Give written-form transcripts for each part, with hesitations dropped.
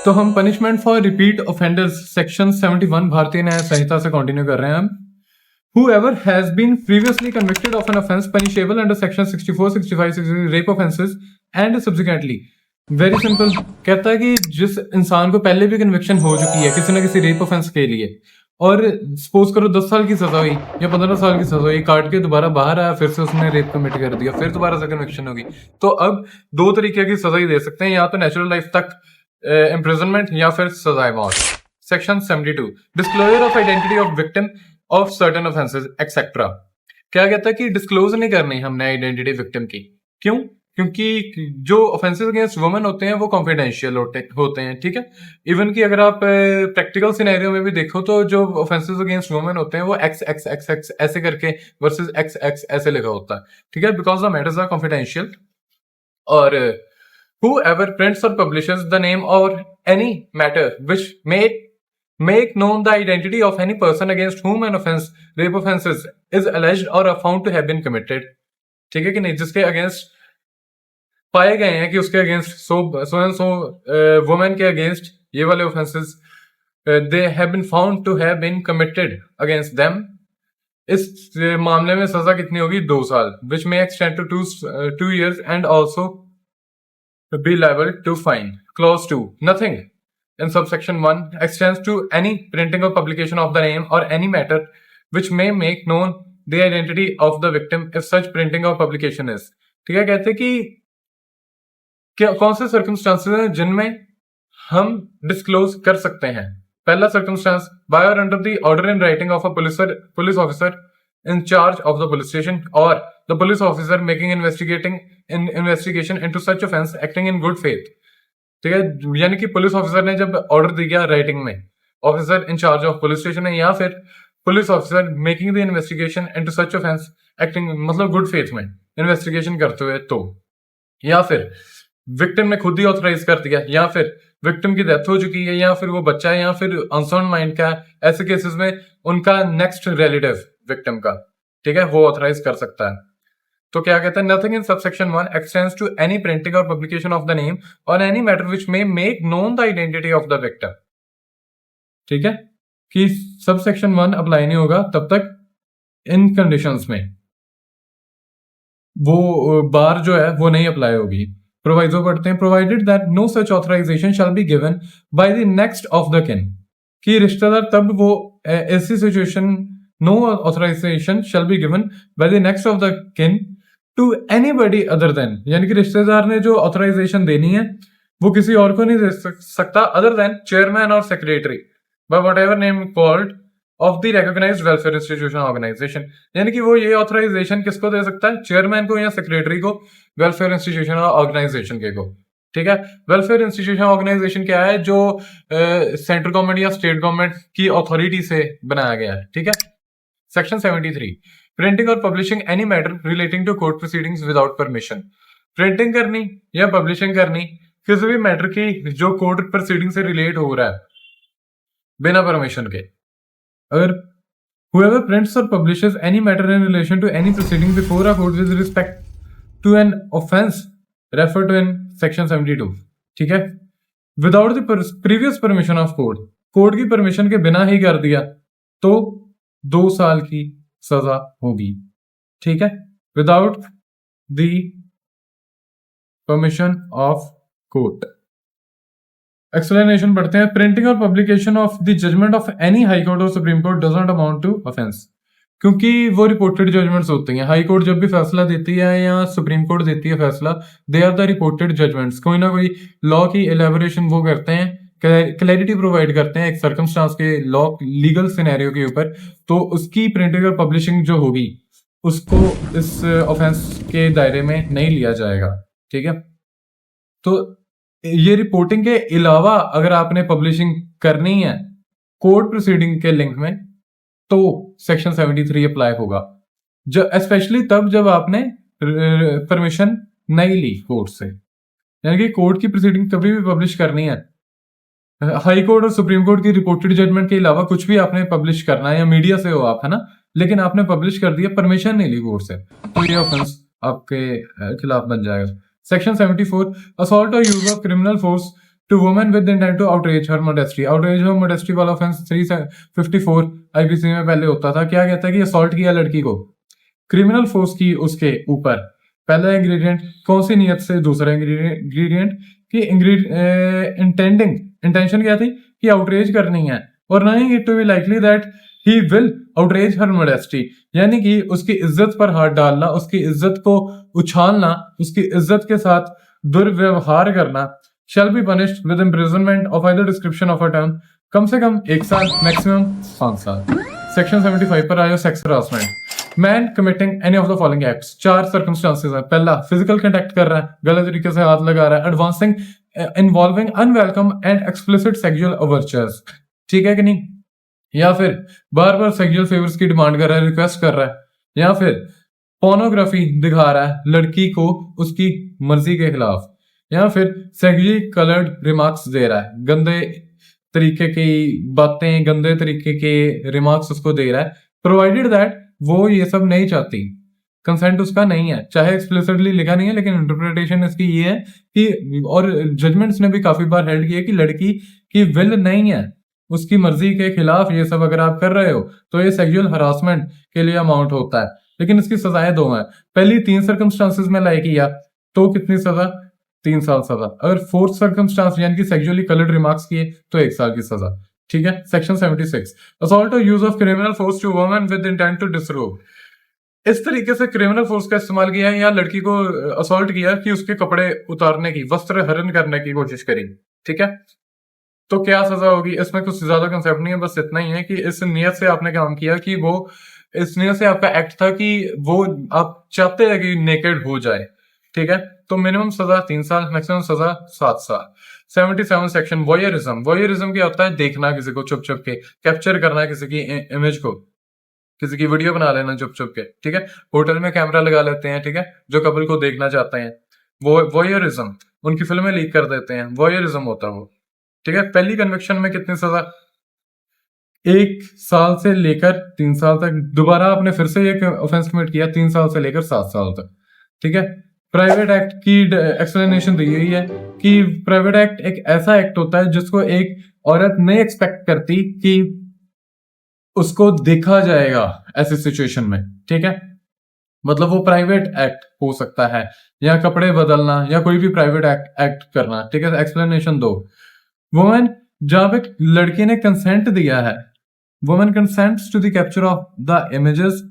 तो हम punishment for repeat offenders section 71 भारतीय न्याय संहिता से कंटिन्यू कर रहे हैं हम। Whoever has been previously convicted of an offence punishable under section 64, 65, 66 rape offences and subsequently very simple कहता है कि जिस इंसान को पहले भी कन्विक्शन हो चुकी है किसी ना किसी रेप ऑफेंस के लिए और सपोज करो 10 साल की सजा हुई या 15 साल की सजा हुई, काट के दोबारा बाहर आया, फिर से उसने रेप कमिट कर दिया, फिर दोबारा से कन्विक्शन होगी, तो अब दो तरीके की सजा ही दे सकते हैं, या तो नेचुरल लाइफ तक इम्प्रिजनमेंट या फिर सजाए मौत। Section 72 disclosure of identity of victim of certain offences etcetera. क्या कहता है कि डिस्क्लोज नहीं करनी हमने आइडेंटिटी विक्टिम की। क्यों? क्योंकि जो ऑफेंसेस अगेंस्ट वुमेन होते हैं वो कॉन्फिडेंशियल होते हैं, ठीक है। इवन कि अगर आप प्रैक्टिकल सिनेरियो में भी देखो तो जो ऑफेंसेस अगेंस्ट वुमेन होते हैं वो एक्स एक्स एक्स एक्स ऐसे करके वर्सेस एक्स एक्स ऐसे लिखा होता है, ठीक है, because the matters are confidential. और whoever prints or publishes the name or any matter which may make known the identity of any person against whom an offense, rape offenses is alleged or are found to have been committed, ठीक है कि नहीं, जिसके against पाए गए हैं कि उसके अगेंस्ट सो वुमेन के अगेंस्ट ये वाले offences they have been found to have been committed against them, इस मामले में सजा कितनी होगी? 2 साल, which may extend to 2 years and also be liable to fine. Clause 2. Nothing in subsection 1 extends to any printing or publication of the name or any matter which may make known the identity of the victim if such printing or publication is. ठीक है, कहते हैं कि कौन से circumstances हैं जिनमें हम डिस्क्लोज कर सकते हैं। पहला सर्कमस्टांस, बाय और under the order in writing of a police officer in charge of the police station or the police officer making investigation into such offense acting in good faith, ठीक है, यानी कि police officer ने जब order दिया writing में, officer in charge of police station है, या फिर police officer making the investigation into such offence acting मतलब गुड फेथ में इन्वेस्टिगेशन करते हुए, तो या फिर विक्टिम ने खुद ही ऑथराइज कर दिया, या फिर विक्टिम की डेथ हो चुकी है, या फिर वो बच्चा है, या फिर अनसाउंड माइंड का है, ऐसे केसेस में उनका नेक्स्ट रिलेटिव विक्टिम का, ठीक है, वो ऑथराइज कर सकता है। तो क्या कहता है? Nothing in subsection 1 extends to any printing और publication of the name or any matter which may make known the identity of the victim, ठीक है, कि सबसेक्शन 1 अप्लाई नहीं होगा तब तक इन कंडीशंस में वो बार जो है वो नहीं अप्लाई होगी। प्रोवाइजो पढ़ते हैं, provided that no such authorisation shall be given by the next of the kin, कि रिश्तेदार तब वो ऐसी situation no authorisation shall be given by the next of the kin to anybody other than, यानी कि रिश्तेदार ने जो ऑथराइजेशन देनी है वो किसी और को नहीं दे सकता अदर देन चेयरमैन और secretary by whatever name called of the recognised welfare institution organisation, यानी कि वो ये ऑथराइजेशन किसको दे सकता है? चेयरमैन को या सेक्रेटरी को, वेलफेयर इंस्टीट्यूशन ऑर्गेनाइजेशन के को, ठीक है। वेलफेयर इंस्टीट्यूशन ऑर्गेनाइजेशन क्या है? जो सेंट्रल गवर्नमेंट या स्टेट गवर्नमेंट की अथॉरिटी से बनाया गया है, ठीक है। सेक्शन 73 प्रिंटिंग और publishing any matter relating to court proceedings without permission. Printing करनी या पब्लिशिंग करनी किसी भी मैटर की जो कोर्ट प्रोसीडिंग से रिलेट हो रहा है बिना परमिशन के। अगर whoever prints or publishes any matter in relation to any proceeding before a court with respect to an offence referred to in section 72, ठीक है, without the previous permission of court, court की permission के बिना ही कर दिया तो 2 साल की सजा होगी, ठीक है, without the permission of court. Explanation पढ़ते हैं, प्रिंटिंग और publication of the judgment of any high court और supreme court does not amount to offence, क्योंकि वो रिपोर्टेड जजमेंट्स होती हैं। हाई कोर्ट जब भी फैसला देती है या सुप्रीम कोर्ट देती है फैसला, they are the reported judgments, कोई ना कोई लॉ की एलेबोरेशन वो करते हैं, क्लैरिटी प्रोवाइड करते हैं एक सर्कमस्टांस के लॉ लीगल सिनेरियो के ऊपर, तो उसकी प्रिंटिंग और पब्लिशिंग जो होगी उसको इस ऑफेंस के दायरे में नहीं लिया जाएगा, ठीक है। तो ये रिपोर्टिंग के अलावा अगर आपने पब्लिशिंग करनी है कोर्ट प्रोसीडिंग के लिंक में तो सेक्शन 73 अप्लाई होगा, स्पेशली तब जब आपने परमिशन नहीं ली कोर्ट से, यानी कि कोर्ट की प्रोसीडिंग कभी भी पब्लिश करनी है, हाई कोर्ट और सुप्रीम कोर्ट की रिपोर्टेड जजमेंट के अलावा कुछ भी आपने पब्लिश करना है, या मीडिया से हो आप, है ना, लेकिन आपने पब्लिश कर दिया, परमिशन नहीं ली कोर्ट से, तो ये ऑफेंस आपके खिलाफ बन जाएगा। Section 74 assault or use of criminal force to women with intent to outrage her modesty. Outrage her modesty वाला ऑफेंस 354 आईपीसी में पहले होता था। क्या कहता है कि असॉल्ट किया लड़की को, क्रिमिनल फोर्स की उसके ऊपर। पहला इंग्रेडिएंट कौन सी नीयत से, दूसरा इंग्रेडिएंट की इंटेंशन क्या थी कि आउटरेज करनी है, और नहीं it to be likely that he will outrage her modesty, यानी कि उसकी इज्जत पर हाथ डालना, उसकी इज्जत को उछालना, उसकी इज्जत के साथ दुर्व्यवहार करना, shall be punished with imprisonment of either description of a term, कम से कम 1 साल, मैक्सिमम 5 साल। सेक्शन 75 पर आयो sex harassment. Man committing any of the following acts, 4 circumstances है। पहला, फिजिकल कंटेक्ट कर रहा है, गलत तरीके से हाथ लगा रहा है, advancing involving unwelcome and explicit sexual overtures, ठीक है कि नहीं, या फिर बार बार सेक्सुअल फेवर्स की डिमांड कर रहा है, रिक्वेस्ट कर रहा है, या फिर पोर्नोग्राफी दिखा रहा है लड़की को उसकी मर्जी के खिलाफ, या फिर सेक्सुअली कलर्ड रिमार्क्स दे रहा है, गंदे तरीके की बातें, गंदे तरीके के रिमार्क्स उसको दे रहा है, प्रोवाइडेड दैट वो ये सब नहीं चाहती, कंसेंट उसका नहीं है, चाहे एक्सप्लिसिटली लिखा नहीं है, लेकिन इंटरप्रिटेशन इसकी ये है कि, और जजमेंट्स ने भी काफी बार हेल्ड किया कि लड़की की विल नहीं है, उसकी मर्जी के खिलाफ ये सब अगर आप कर रहे हो तो ये सेक्सुअल हरासमेंट के लिए अमाउंट होता है। लेकिन इसकी सजाएं 2 हैं। पहली 3 सर्कमस्टांसेस में लाइक किया तो कितनी सजा, 3 साल सजा। अगर 4th सर्कमस्टांस यानी कि सेक्सुअली कलर्ड रिमार्क्स किए तो 1 साल की सजा, ठीक है। सेक्शन 76, असॉल्ट और use of criminal force to women with intent to disrobe. इस तरीके से क्रिमिनल फोर्स का इस्तेमाल किया है या लड़की को असॉल्ट किया कि उसके कपड़े उतारने की, वस्त्र हरण करने की कोशिश करी, ठीक है, तो क्या सजा होगी। इसमें कुछ ज्यादा कंसेप्ट नहीं है, बस इतना ही है कि इस नियत से आपने काम किया कि वो, इस नियत से आपका एक्ट था कि वो आप चाहते हैं कि नेकेड हो जाए, ठीक है, तो मिनिमम सजा 3 साल, मैक्सिमम सजा 7 साल। 77 सेक्शन वॉयरिज्म। वॉयरिज्म क्या होता है, देखना किसी को चुप चुप के, कैप्चर करना किसी की इमेज को, किसी की वीडियो बना लेना चुप चुप के, ठीक है। होटल में कैमरा लगा लेते हैं, ठीक है, जो कपल को देखना चाहते हैं, वो वॉयरिज्म, उनकी फिल्में लीक कर देते हैं, वॉयरिज्म होता है वो, ठीक है। पहली कन्विक्शन में कितनी सजा, 1 साल से लेकर 3 साल तक। दोबारा आपने फिर से एक ऑफेंस कमिट किया, 3 साल से लेकर 7 साल तक, ठीक है। प्राइवेट एक्ट की एक्सप्लेनेशन दी हुई है कि प्राइवेट एक्ट एक ऐसा एक्ट होता है जिसको एक औरत नहीं एक्सपेक्ट करती कि उसको देखा जाएगा ऐसी सिचुएशन में, ठीक है, मतलब वो प्राइवेट एक्ट हो सकता है, या कपड़े बदलना, या कोई भी प्राइवेट एक्ट करना, ठीक है। एक्सप्लेनेशन दो, वुमेन, जहां पे लड़की ने कंसेंट दिया है, women consents to the capture of the images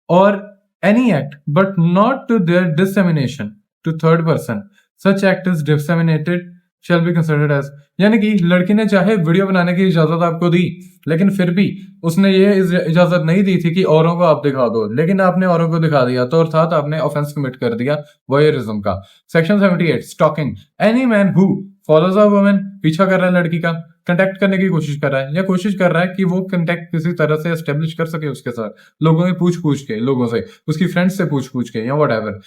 और any act but not to their dissemination to third person, such act is disseminated shall be considered as, यानी कि लड़की ने चाहे वीडियो बनाने की इजाजत आपको दी, लेकिन फिर भी उसने ये इजाजत नहीं दी थी कि औरों को आप दिखा दो, लेकिन आपने औरों को दिखा दिया, तो अर्थात आपने ऑफेंस कमिट कर दिया वॉयरिज्म का। Section 78 stalking. Any man who follows a woman, पीछा कर रहा है लड़की का, कंटेक्ट करने की कोशिश कर रहा है, या कोशिश कर रहा है कि वो कंटेक्ट किसी तरह से एस्टेब्लिश कर सके उसके साथ, लोगों से पूछ के, लोगों से, उसकी फ्रेंड्स से पूछ के, या व्हाटएवर।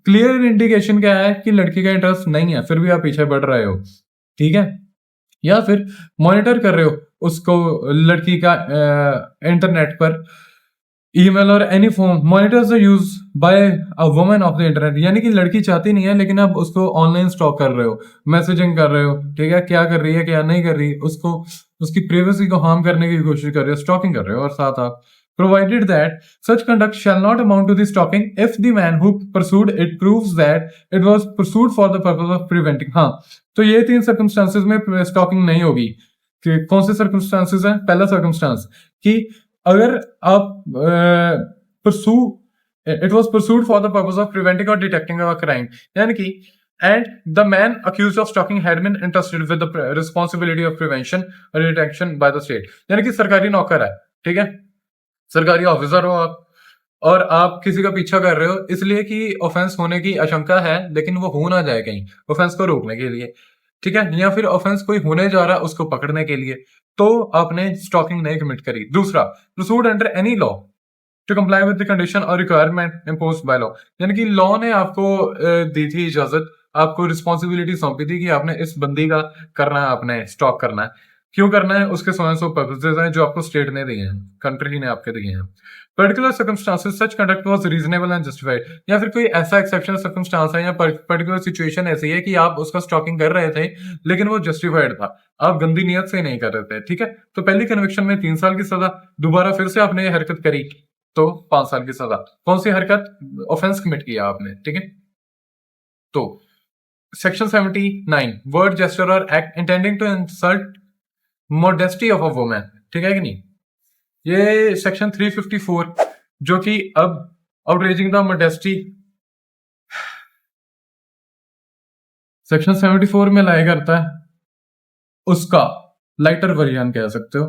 क्लियर इंडिकेशन क्या है कि लड़की का इंटरेस्ट नहीं है, फिर भी आप पीछे बढ़ रहे हो, ठीक है। या फिर मॉनिटर कर रहे हो उसको, लड़की का इंटरनेट पर ईमेल और any form monitors the use by a woman of the internet, यानी कि लड़की चाहती नहीं है लेकिन आप उसको ऑनलाइन स्टॉक कर रहे हो, मैसेजिंग कर रहे हो, ठीक है, क्या कर रही है क्या नहीं कर रही, उसको, उसकी प्राइवेसी को हार्म करने की कोशिश कर रहे हो, स्टॉकिंग कर रहे हो। और साथ आप provided that such conduct shall not amount to the stalking if the man who pursued it proves that it was pursued for the purpose of preventing। हाँ, तो ये 3 circumstances में स्टॉकिंग नहीं होगी। कि कौन से circumstances हैं? पहला circumstance कि अगर आप pursue it was pursued for the purpose of preventing or detecting a crime, यानी कि and the man accused of stalking had been entrusted with the responsibility of prevention or detection by the state, यानी कि सरकारी नौकर है, ठीक है, सरकारी ऑफिसर हो आप, और आप किसी का पीछा कर रहे हो इसलिए कि ऑफेंस होने की आशंका है, लेकिन वो हो ना जाए कहीं, ऑफेंस को रोकने के लिए, ठीक है, या फिर ऑफेंस कोई होने जा रहा है उसको पकड़ने के लिए, तो आपने स्टॉकिंग नहीं कमिट करी। दूसरा, proceed under any law to comply with the condition और रिक्वायरमेंट इम्पोज्ड बाय लॉ, यानी कि लॉ ने आपको दी थी इजाजत, आपको रिस्पॉन्सिबिलिटी सौंपी थी कि आपने इस बंदी का करना है, आपने स्टॉक करना है, क्यों करना है, उसके सो एंड सो पर्पसेस हैं जो आपको स्टेट ने दिए हैं, कंट्री ने आपके दिए हैं। Particular circumstances such conduct was reasonable and justified, या फिर कोई ऐसा एक्सेप्शनल सर्कमस्टांस है या पर्टिकुलर सिचुएशन ऐसी है कि आप उसका स्टॉकिंग कर रहे थे लेकिन वो जस्टिफाइड था, आप गंदी नियत से नहीं कर रहे थे, ठीक है। तो पहली कन्विक्शन में 3 साल की सजा, दोबारा फिर से आपने ये हरकत करी तो 5 साल की सजा। कौन सी हरकत, ऑफेंस कमिट किया आपने, ठीक है। तो सेक्शन 79 वर्ड जेस्चर और act intending to insult modesty of a woman, ठीक है कि नहीं। ये सेक्शन 354 जो कि अब आउटरेजिंग द मोडेस्टी सेक्शन 74 में लाया करता है, उसका लाइटर वर्जन कह सकते हो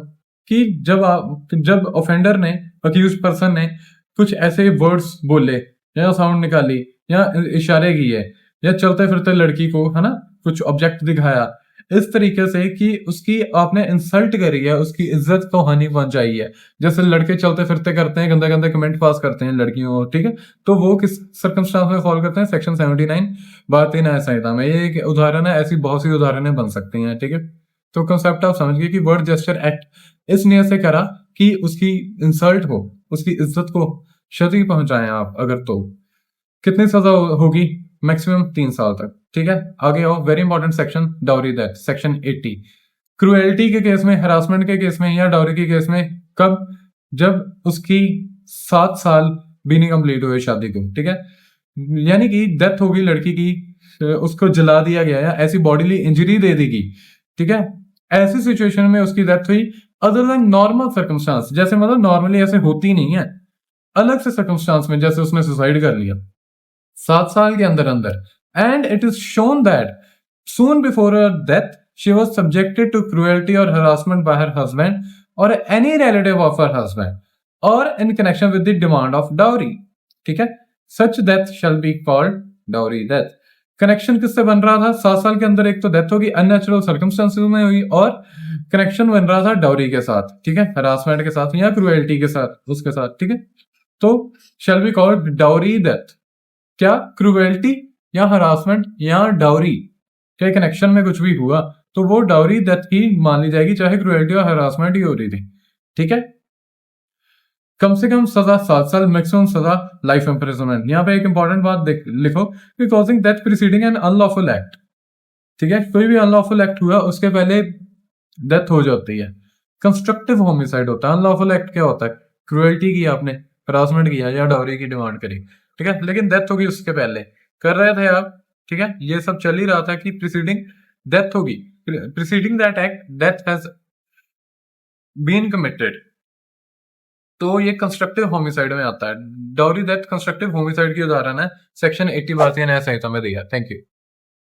कि जब ऑफेंडर ने, अक्यूज पर्सन ने कुछ ऐसे वर्ड्स बोले या साउंड निकाली या इशारे किए या चलते फिरते लड़की को, है ना, कुछ ऑब्जेक्ट दिखाया इस तरीके से कि उसकी आपने इंसल्ट करी है, उसकी इज्जत को हानि पहुंचाई है, जैसे लड़के चलते फिरते करते हैं, गंदे गंदे कमेंट पास करते हैं लड़कियों को, ठीक है। तो वो किस सर्कमस्टांस में फॉलो करते हैं, सेक्शन 79 भारतीय न्याय संहिता में। ये एक उदाहरण है, ऐसी बहुत सी उदाहरणें बन सकती हैं, ठीक है। तो कंसेप्ट आप समझ गए कि वर्ड जेस्चर एक्ट इस नियत से करा कि उसकी इंसल्ट हो, उसकी इज्जत को क्षति पहुंचाएं आप अगर, तो कितनी सजा होगी, मैक्सिमम 3 साल तक, ठीक है। आगे आओ, very important section, dowry death, section 80। Cruelty के केस में, हरासमेंट के केस में या डाउरी के केस में कब, जब उसकी 7 साल भी नहीं कंप्लीट हुए शादी को, ठीक है। यानी कि डेथ होगी लड़की की, उसको जला दिया गया या ऐसी बॉडीली इंजरी दे दी गई, ठीक है। ऐसी सिचुएशन में उसकी डेथ हुई अदर देन नॉर्मल सर्कमस्टांस, जैसे मतलब नॉर्मली ऐसे होती नहीं है, अलग से सर्कमस्टांस में, जैसे उसने सुसाइड कर लिया 7 साल के अंदर अंदर, and it is shown that soon before her death she was subjected to cruelty or harassment by her husband or any relative of her husband or in connection with the demand of dowry, ठीक है। such death shall be called dowry death। Connection किससे बन रहा था 7 साल के अंदर, एक तो डेथ होगी अननेचुरल सर्कमस्टांसेस में हुई, और कनेक्शन बन रहा था डाउरी के साथ, ठीक है, हरासमेंट के साथ या क्रुएल्टी के साथ, उसके साथ, ठीक है। तो shall be called dowry death। क्या क्रुएल्टी या हरासमेंट या डाउरी के कनेक्शन में कुछ भी हुआ तो वो डाउरी डेथ की मान ली जाएगी, चाहे क्रुएल्टी और हरासमेंट ही हो रही थी, ठीक है। कम से कम सजा 7 साल, मैक्सिमम सजा लाइफ इंप्रिजनमेंट। यहाँ पे एक इंपॉर्टेंट बात लिखो कि causing death preceding an unlawful act, ठीक है। कोई भी अनलॉफुल एक्ट हुआ उसके पहले डेथ हो जाती है, कंस्ट्रक्टिव होमिसाइड होता है। अनलॉफुल एक्ट क्या होता है, क्रुएल्टी की आपने, हरासमेंट किया या डाउरी की डिमांड करी, ठीक है, लेकिन डेथ होगी उसके पहले, कर रहे थे आप, ठीक है। ये सब चल ही रहा था कि प्रीसीडिंग डेथ होगी, preceding that act death has been committed, तो ये कंस्ट्रक्टिव होमिसाइड में आता है। डाउरी डेथ कंस्ट्रक्टिव होमिसाइड की उदाहरण है, सेक्शन 80 भारतीय न्याय संहिता में दिया। Thank you.